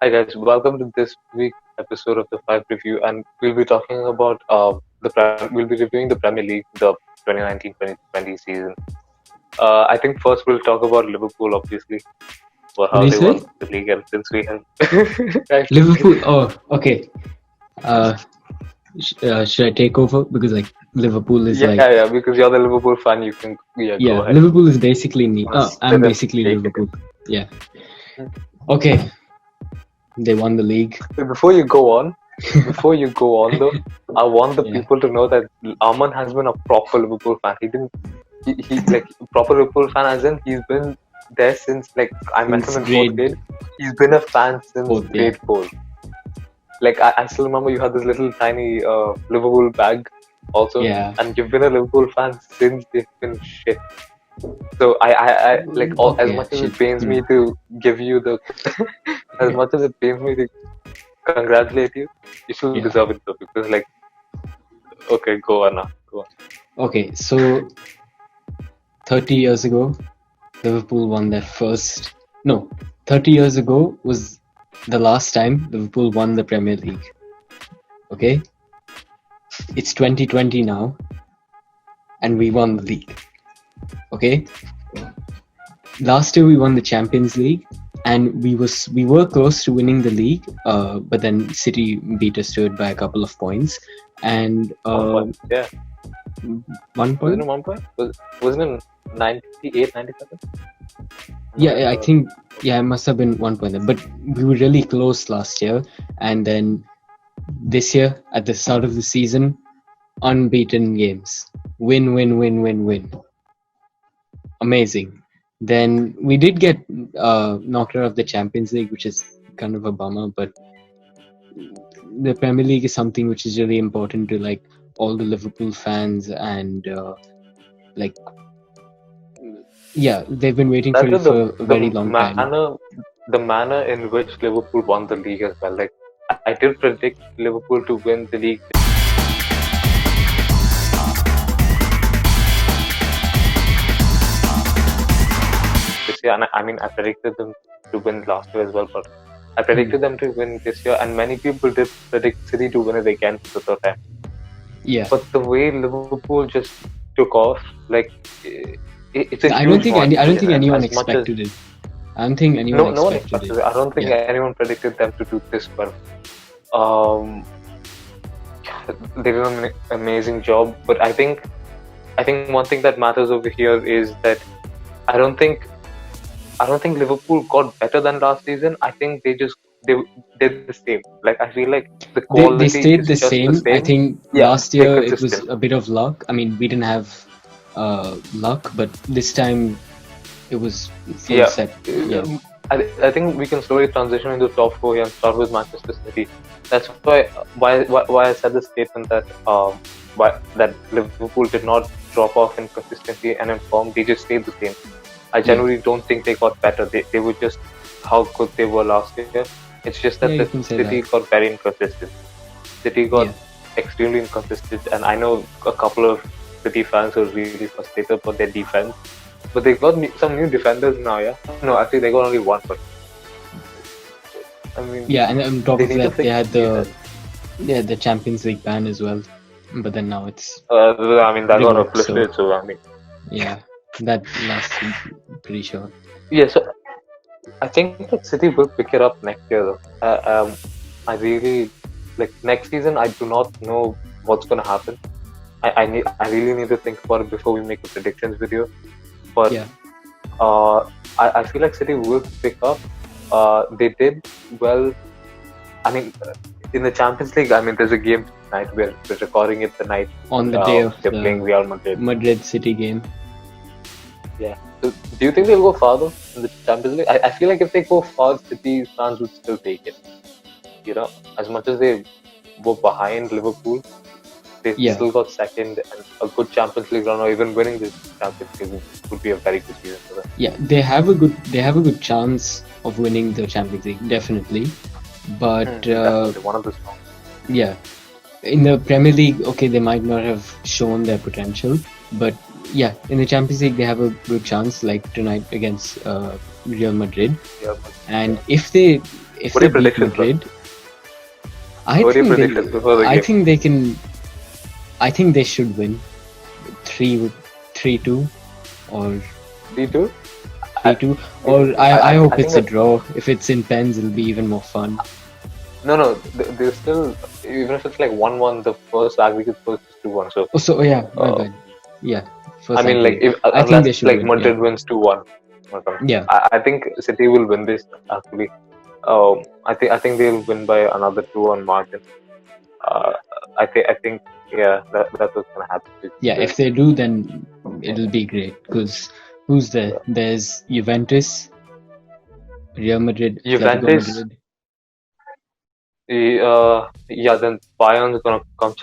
Hi guys, welcome to this week's episode of the Five Review, and we'll be talking about we'll be reviewing the Premier League, the 2019-2020 season. I think first we'll talk about Liverpool, obviously, for What how do you they won say? the league, and since we have, actually, Liverpool. Oh, okay. Uh, should I take over? Because like Liverpool is yeah, like, yeah, because you're the Liverpool fan, you can go yeah, ahead. Liverpool is basically me. Oh, I'm Sit and basically take it. Liverpool. Yeah. Okay. They won the league. But before you go on though, I want the Yeah. people to know that Aman has been a proper Liverpool fan. He like proper Liverpool fan as in he's been there since like I met him Since in fourth grade grade. He's been a fan since fourth. Yeah. grade four. Like I still remember you had this little tiny Liverpool bag also, Yeah. and you've been a Liverpool fan since they've been shit. So I like all, as Okay. much as Shit. it pains me to give you the as much as it pains me to congratulate you, you still Yeah. deserve it though because like okay, go on now. Go on. Okay. So 30 years ago, Liverpool won their first. No, 30 years ago was the last time Liverpool won the Premier League. Okay. It's 2020 now, and we won the league. Okay. Last year we won the Champions League, and we were close to winning the league, but then City beat us to it by a couple of points, and 1 point. Yeah. 1 Wasn't point. it 1 point? Wasn't it 98, 97? Yeah, I think it must have been 1 point. But we were really close last year, and then this year at the start of the season, unbeaten games, win, win, win, win, win. Amazing. Then we did get knocked out of the Champions League, which is kind of a bummer. But the Premier League is something which is really important to like all the Liverpool fans, and like they've been waiting for That it is for a very long time. the manner in which Liverpool won the league as well. Like I did predict Liverpool to win the league this year, and I mean I predicted them to win last year as well, but I predicted them to win this year, and many people did predict City to win it again for the third time. Yeah, But the way Liverpool just took off, like it's a I huge don't think margin, and anyone as much as expected it. I don't think anyone no one expected expected it. it. I don't think Yeah. anyone predicted them to do this well. Um, they did an amazing job, but I think one thing that matters over here is that I don't think Liverpool got better than last season. I think they did the same. Like I feel like the They quality stayed is the just the same. I same. think Yeah, last they're year it was consistent. a bit of luck. I mean, we didn't have luck, but this time it was full Yeah. set. Yeah, I think we can slowly transition into top four here and start with Manchester City. That's why I said the statement that that Liverpool did not drop off in consistency and in form. They just stayed the same. I genuinely don't think they got better. They were just how good they were last year. It's just that yeah, the you can say City that. got very inconsistent. City got Yeah. extremely inconsistent, and I know a couple of City fans who are really frustrated about their defense. But they got some new defenders now, yeah? No, actually, they got only one, but I mean, Yeah, and on top they of need to that, they fix had defense. the Champions League ban as well. But then now it's I mean, that got revoked. So uplifted, so I mean, yeah, that last week, pretty sure. yeah, so I think that City will pick it up next year, though. I really, like, next season, I do not know what's going to happen. I really need to think about it before we make a predictions video. But Yeah, I feel like City will pick up. They did well. I mean, in the Champions League, I mean, there's a game tonight. We're recording it the night on the day of they're playing the Real Madrid. Madrid City game. Yeah. So, do you think they'll go farther in the Champions League? I feel like if they go far, City fans would still take it. You know, as much as they were behind Liverpool, they Yeah. still got second, and a good Champions League run, or even winning the Champions League would be a very good season for them. Yeah, they have a good chance of winning the Champions League, definitely. But Definitely one of the strong. yeah, in the Premier League, okay, they might not have shown their potential, but yeah, in the Champions League, they have a good chance, like tonight against Real Madrid. Yeah, And if they if What are they your beat predictions, bro? Madrid, I What are your think predictions before the I game? think they can. I think they should win 3 3-2 or 3-2? 3-2, or I I hope think it's a that draw. If it's in pens, it'll be even more fun. no, they're still, even if it's like 1-1, the first aggregate first is 2-1. So, Oh, so yeah, my uh, bad. Yeah, I first mean, like, aggregate. if I think unless they should like win. Yeah, Madrid wins 2-1, yeah, I think City will win this actually. I think they'll win by another 2-1 margin. Uh, I think yeah, that's what's gonna happen. yeah. Because, If they do, then it'll be great. Because who's there? There's Juventus, Real Madrid, Atletico Juventus, Madrid, yeah, then Bayern's gonna come.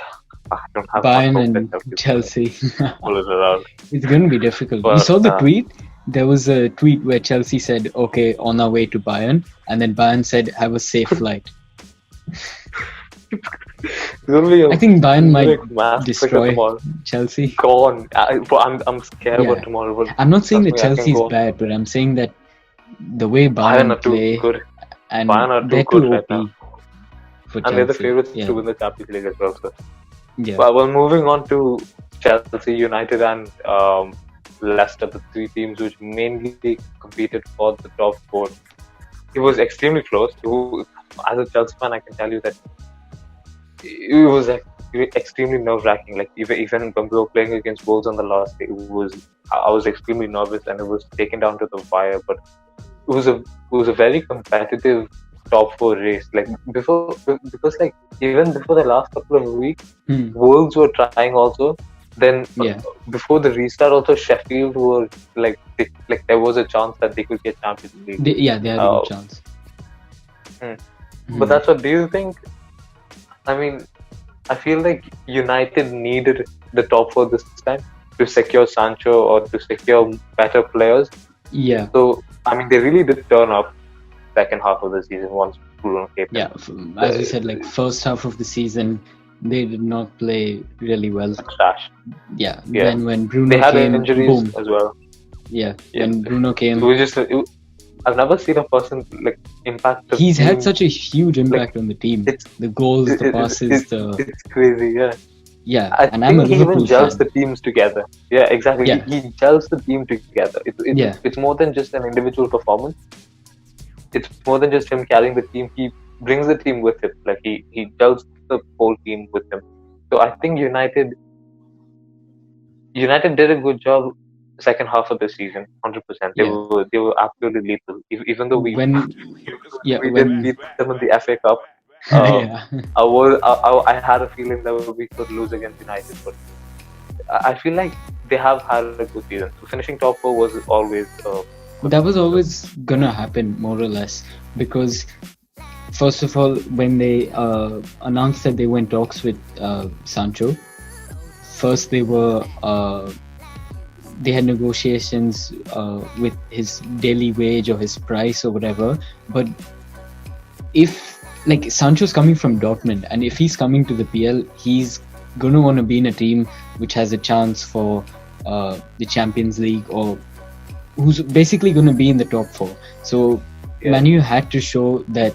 I don't have much Bayern, hope that and Chelsea's gonna Chelsea. pull it around. It's going to be difficult. You But saw the tweet? There was a tweet where Chelsea said, "Okay, on our way to Bayern," and then Bayern said, "Have a safe flight." it's gonna be I think Bayern it's gonna might be a massacre destroy tomorrow. Chelsea. Go on. I'm scared about Yeah, tomorrow, but I'm not saying trust that me, I can Chelsea is go on. bad, but I'm saying that the way Bayern Bayern are too play, good. and Bayern are too they're good too right now, OP for and they're the Chelsea. favorites to Yeah, win the Champions League as well. So, yeah, well, moving on to Chelsea, United, and Leicester, the three teams which mainly competed for the top four. It was extremely close. As a Chelsea fan, I can tell you that it was extremely nerve-wracking. Like even when we were playing against Wolves on the last day, I was extremely nervous and it was taken down to the wire. But it was a very competitive top four race. Like because like even before the last couple of weeks, hmm. Wolves were trying also. Then Yeah, before the restart, also Sheffield were like there was a chance that they could get Champions League. they had a good Uh, chance. hmm. But Hmm. that's what. Do you think? I mean, I feel like United needed the top four this time to secure Sancho or to secure better players. Yeah, So I mean, they really did turn up second half of the season once Bruno came in. yeah. As you said, like The first half of the season, they did not play really well. trash. Yeah, Yeah, then when they Bruno had came, injuries boom. as well. Yeah, Yeah, when Bruno it came, was just. I've never seen a person like impact the he's had team. such a huge Like impact on the team. it's The goals, it, the it, it, passes, it, the it's crazy. Yeah, yeah. I And I'm a think he even Liverpool gels the fan. teams together. Yeah, exactly. Yeah, He gels the team together. yeah, It's more than just an individual performance. It's more than just him carrying the team. He brings the team with him. Like he gels the whole team with him. So I think United did a good job second half of the season, 100%. They yeah. were absolutely lethal. Even though we When yeah, we did when beat them in the FA Cup, um, yeah. I had a feeling that we could lose against United, but I feel like they have had a good season. So finishing top four was always good That thing. was So always gonna happen more or less because first of all, when they announced that they went talks with Sancho, first they had negotiations with his daily wage or his price or whatever. But if like Sancho's coming from Dortmund, and if he's coming to the PL, he's gonna want to be in a team which has a chance for the Champions League, or who's basically going to be in the top four. So yeah, Manu had to show that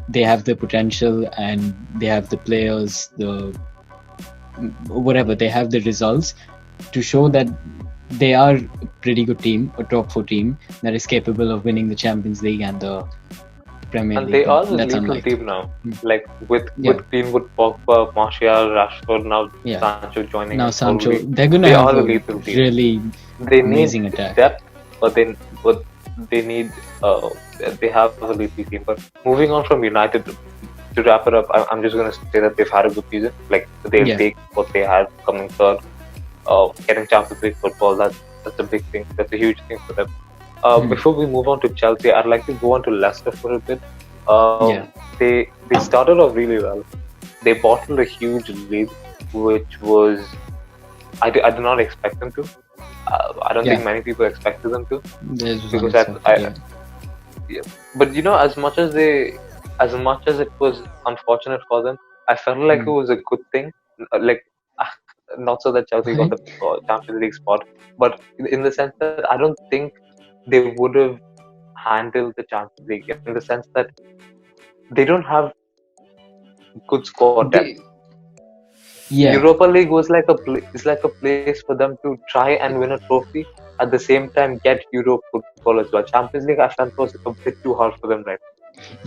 they have the potential and they have the players, the whatever, they have the results to show that they are a pretty good team, a top four team that is capable of winning the Champions League and the Premier and they League, and are a that's lethal unlikely. team now. Like with Yeah, Greenwood, Pogba, Martial, Rashford, now yeah. Sancho joining Now in Sancho, fully. they're gonna They have are a a lethal team. really They need amazing attack. depth, but they need they have a lethal team. But moving on from United, to wrap it up, I'm just gonna say that they've had a good season. Like they'll Yeah. take what they had coming third, getting Champions League football. That's a big thing. That's a huge thing for them. Before we move on to Chelsea, I'd like to go on to Leicester for a bit. Yeah. They started off really well. They bottled a huge lead, which was I did not expect them to. I don't think Yeah. many people expected them to This was because unexpected. Yeah. yeah. But as much as it was unfortunate for them, I felt like it Hmm. was a good thing. Like not so that Chelsea got Why? the Champions League spot, but in the sense that I don't think they would have handle the Champions League in the sense that they don't have good squad depth. They, yeah, Europa League was like is like a place for them to try and win a trophy at the same time get Europe football as well. Champions League, I felt was a bit too hard for them, right?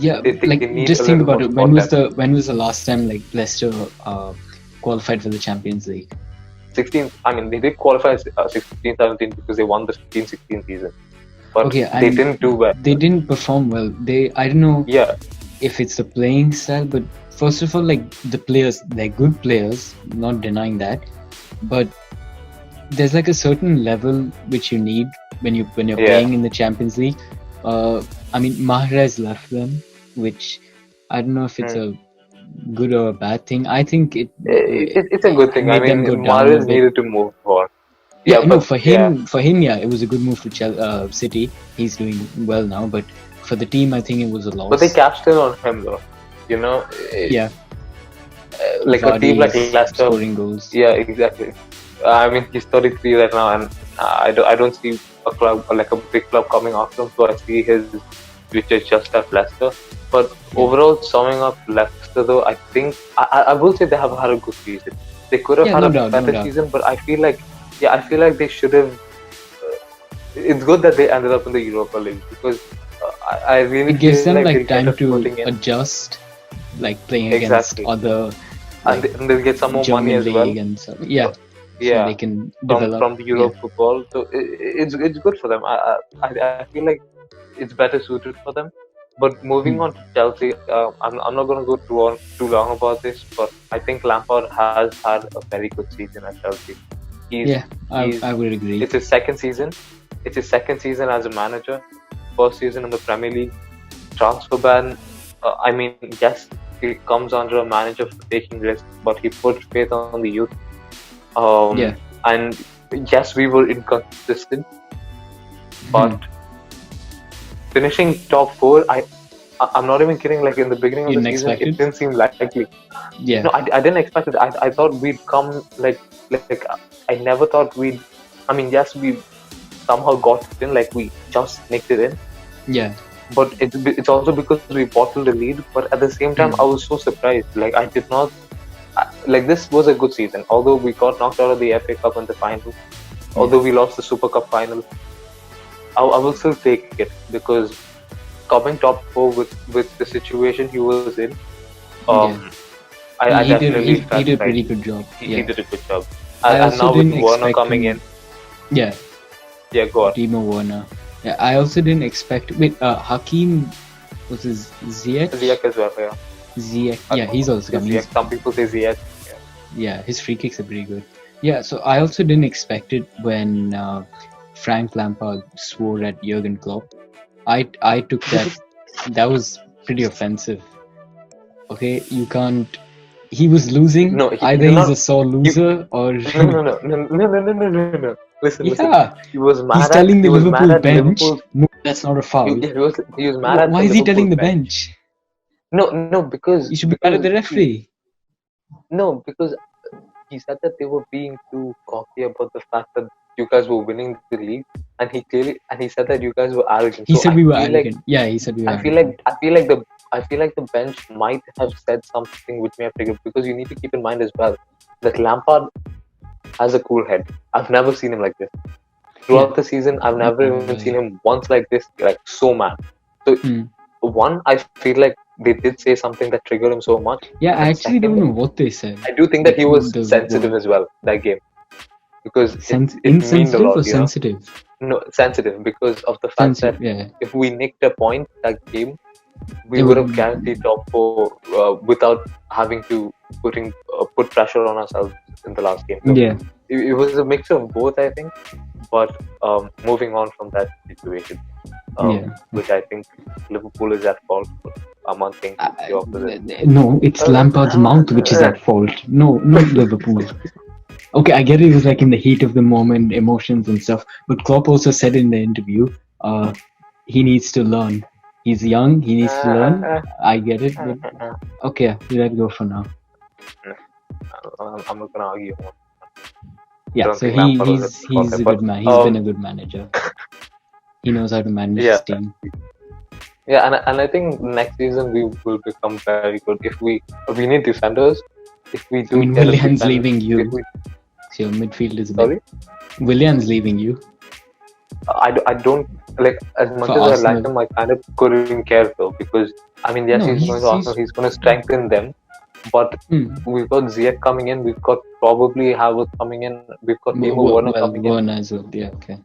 yeah. They Like, need a just think little about more it. squad depth. When was the last time like Leicester qualified for the Champions League? 16, I mean, they did qualify 16, 17 because they won the 15-16 season, but Okay, they and didn't do well. they didn't perform well. I don't know Yeah, if it's the playing style, but first of all, like the players, they're good players, not denying that, but there's like a certain level which you need when you're Yeah. playing in the Champions League. I mean, Mahrez left them, which I don't know if it's a good or a bad thing. I think it's a good thing. I made them mean, go down a Mahrez bit. needed to move on. Yeah, no, but for him, yeah, it was a good move for City. He's doing well now, but for the team, I think it was a loss. But they cashed in on him though. You know, Yeah, like a team like Vardy's Leicester. scoring goals. Yeah, exactly. I mean, he's 33 right now, and I don't see a club like a big club coming after him. So I see his future just at Leicester. But overall, summing up Leicester, though, I think I will say they have had a good season. They could have had a better season, but I feel like they should have. It's good that they ended up in the Europa League because I really It gives feel them like like time they'll get a to footing in. adjust, like playing against Exactly. other and they'll get some more German money as league well. and stuff. Yeah, Yeah, so they can develop from the Europe football. So it's good for them. I feel like it's better suited for them. But moving on to Chelsea, I'm not going to go too long about this, but I think Lampard has had a very good season at Chelsea. I would agree. It's his second season. It's his second season as a manager. First season in the Premier League. Transfer ban. I mean, yes, it comes under a manager for taking risks, but he put faith on the youth. And yes, we were inconsistent, but finishing top 4, I'm not even kidding. Like in the beginning of the season, it didn't seem likely. Yeah. No, I didn't expect it. I thought we'd come like I never thought we'd. I mean, yes, we somehow got it in. Like we just nicked it in. Yeah. But it's also because we bottled the lead. But at the same time, I was so surprised. Like I did not. Like this was a good season. Although we got knocked out of the FA Cup in the final, although we lost the Super Cup final, I will still take it because coming top 4 with the situation he was in, I definitely he did a pretty good job. He did a good job. And now with Werner coming in. Yeah, go on. Timo Werner. Yeah, I also didn't expect. Wait, Hakim was his Ziyech? Ziyech as well, yeah. Ziyech, yeah, he's also coming. Ziyech, some people say Ziyech. Yeah, his free kicks are pretty good. Yeah, so I also didn't expect it when Frank Lampard swore at Jurgen Klopp. I took that. That was pretty offensive. Okay, you can't. He was losing. No, either he's a sore loser or no. Listen. He was mad. He's telling the Liverpool bench. No, that's not a foul. He was mad. Why is he telling the bench? No, because he should be mad at the referee. No, because he said that they were being too cocky about the fact that you guys were winning the league, and he said that you guys were arrogant. He said we were arrogant. He said we were. I feel like the bench might have said something which may have triggered, because you need to keep in mind as well that Lampard has a cool head. I've never seen him like this. Throughout the season, I've never even seen him once like this, like so mad. So one, I feel like they did say something that triggered him so much. Yeah, I actually don't know what they said. I do think that he was sensitive as well that game, because it means a lot. Or sensitive? No, sensitive because of the fact that if we nicked a point that game, we would have guaranteed top 4 without having to put pressure on ourselves in the last game. So it was a mix of both, I think. But moving on from that situation, which I think Liverpool is at fault for. Aman thinks it's the opposite. No, it's Lampard's mouth which is at fault. No, not Liverpool. Okay, I get it was like in the heat of the moment, emotions and stuff. But Klopp also said in the interview, he needs to learn. He's young, he needs to learn. I get it. But okay, let go for now. I'm not gonna argue. Yeah, so he's a good man. He's been a good manager. He knows how to manage Yeah, his team. yeah, and I think next season we will become very good if we need defenders. If we I do mean, get a Willian's defense, leaving if you, we so your midfield is a bit. sorry, Willian's leaving you I don't like as for much as I like Arsenal. him. I kind of couldn't care though because I mean, yes, No, he's going to Arsenal. he's. He's going to strengthen them, but Hmm. we've got Ziyech coming in. We've got probably Havertz coming in. We've got Timo Werner Well, coming in. one as well. Yeah, okay.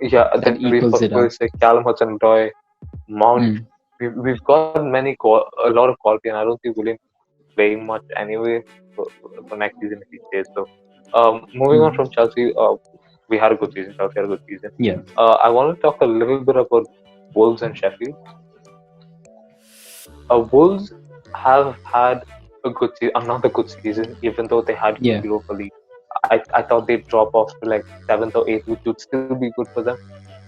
Yeah, That then we've equals got it out. Pulisic, Callum Hudson-Odoi, Mount. Hmm. We've got a lot of quality, and I don't think Willian playing much anyway for next season if he stays. So, moving on Hmm. from Chelsea, we had a good season. Chelsea had a good season. Yeah. I want to talk a little bit about Wolves and Sheffield. Wolves have had another good season, even though they had Yeah. Europa League. I thought they'd drop off to like seventh or eighth, which would still be good for them,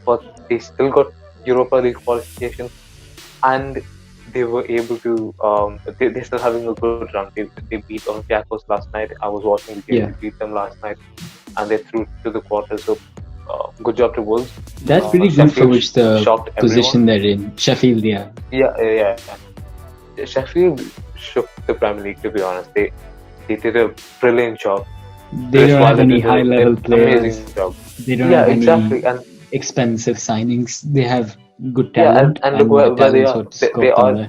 but they still got Europa League qualification, and they were able to. They're still having a good run. They beat Olympiacos last night. I was watching the game. Yeah. They beat them last night, and they through to the quarters. So, good job to Wolves. That's pretty good for Sheffield which the shocked everyone. position they're in. Sheffield, yeah. Yeah. Sheffield shook the Premier League. To be honest, they did a brilliant job. They Chris don't have Wilder any did high level an amazing players. job. They don't Yeah, have any exactly. And expensive signings. They have good yeah, talent, and look and the where they talent's are. what's They got them are there.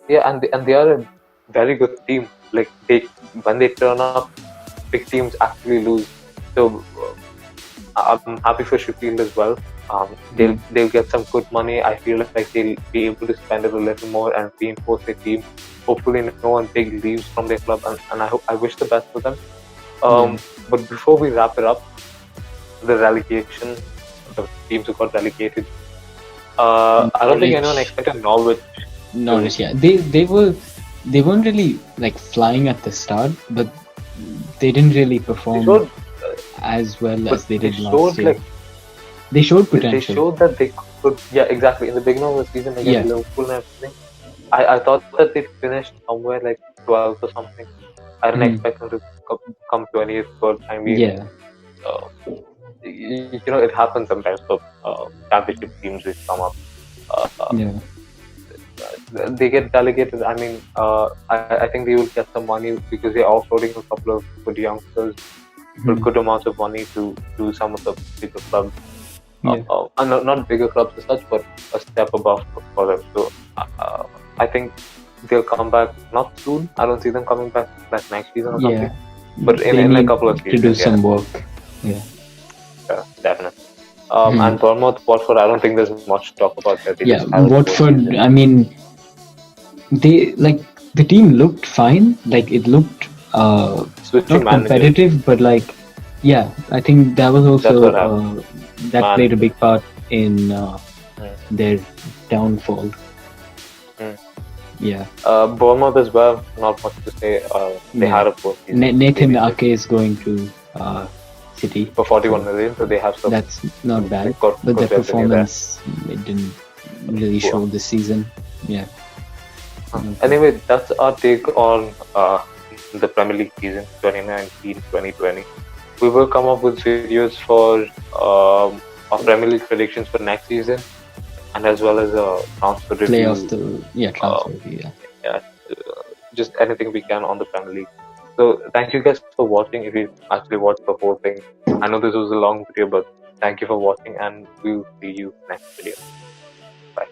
yeah, and they are a very good team. Like they when they turn up, big teams actually lose. So I'm happy for Sheffield as well. They'll get some good money. I feel like they'll be able to spend it a little more and reinforce their team. Hopefully, no one big leaves from their club, and I wish the best for them. Yeah. But before we wrap it up, the relegation, the teams who got relegated. I don't think anyone Norwich. expected Norwich. Norwich, yeah. They weren't really like flying at the start, but they didn't really They perform showed, as well but as they they did last showed year. like They showed they potential. showed that they could. Yeah, exactly. In the beginning of the season against Yeah. Liverpool and everything, I thought that they finished somewhere like 12th or something. I didn't Mm. expect them to come 20th. But I mean, Yeah. uh, it happens sometimes for championship teams which come up. Yeah. They get delegated. I mean, I think they will get some money because they're offloading a couple of good youngsters for Mm. good amounts of money to some of the bigger clubs. Yeah. And not bigger clubs as such, but a step above for them. So I think they'll come back not soon. I don't see them coming back like next season or something. Yeah. But They in a need couple of to do seasons, some work. Yeah. definitely. Hmm. And Bournemouth, Watford, I don't think there's much to talk about there. They Yeah. just had a poor Watford, season. I mean, they like the team looked fine. Like it looked Switching not managers. competitive, but like yeah, I think that was That's also what happened. that played a Managers. big part in Mm. their downfall. Mm. Yeah. Bournemouth as well, not much to say. They Yeah. had a poor season. Nathan They Ake is going to City. for 41 million, so they have some. That's not bad, They've got but their good revenue there. performance it didn't really show this season. Yeah. Anyway, that's our take on the Premier League season 2019-2020. We will come up with videos for our Premier League predictions for next season, and as well as a transfer Play review. of the transfer. Yeah. Yeah, just anything we can on the Premier League. So thank you guys for watching. If you actually watched the whole thing, I know this was a long video, but thank you for watching, and we'll see you next video. Bye.